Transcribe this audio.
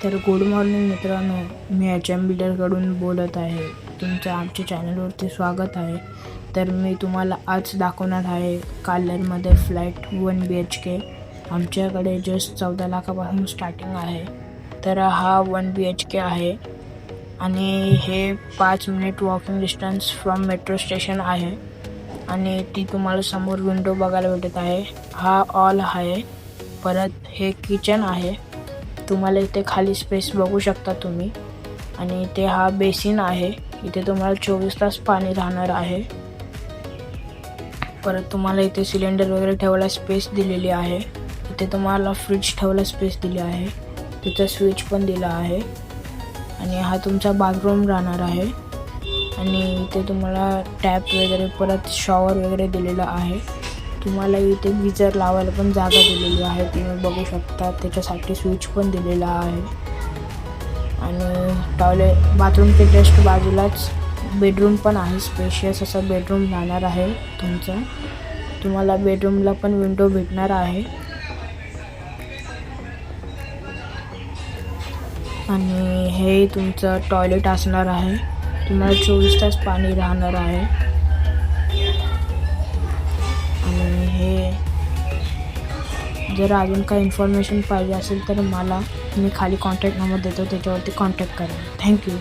तर good morning मित्रांनो, मी HM बिल्डरकडून बोलत आहे. तुमचं आमच्या चॅनलवरती स्वागत आहे. तर मी तुम्हाला आज दाखवणार आहे कालरमध्ये फ्लॅट 1 BHK. आमच्याकडे जस्ट 14 लाखापासून स्टार्टिंग आहे. तर हा 1 BHK आहे आणि हे 5 minute walking distance from metro station आहे आणि ती तुम्हाला समोर विंडो बघायला भेटत आहे. हा हॉल आहे. परत हे किचन आहे. तुम्हाला इथे खाली स्पेस बघू शकता तुम्ही. आणि इथे हा बेसिन आहे. इथे तुम्हाला 24 तास पाणी राहणार आहे. परत तुम्हाला इथे सिलेंडर वगैरे ठेवायला स्पेस दिलेली आहे. इथे तुम्हाला फ्रीज ठेवायला स्पेस दिली आहे. तिथे स्विच पण दिला आहे. आणि हा तुमचा बाथरूम राहणार आहे. आणि इथे तुम्हाला टॅप वगैरे परत शॉवर वगैरे दिलेला आहे. तुम्हाला इथे गीजर लावायला पण जागा दिलेली आहे, तुम्ही बघू शकता. त्याच्यासाठी स्विच पण दिलेला आहे. आणि टॉयलेट बाथरूमच्या जस्ट बाजूलाच बेडरूम पण आहे. स्पेशियस असा बेडरूम राहणार आहे तुमचा. तुम्हाला बेडरूमला पण विंडो भेटणार आहे. आणि हे तुमचं टॉयलेट असणार आहे. तुम्हाला 24 तास पाणी राहणार आहे. आणि हे जर अजून काही इन्फॉर्मेशन पाहिजे असेल तर मला मी खाली कॉन्टॅक्ट नंबर देतो, त्याच्यावरती कॉन्टॅक्ट करा. थँक्यू.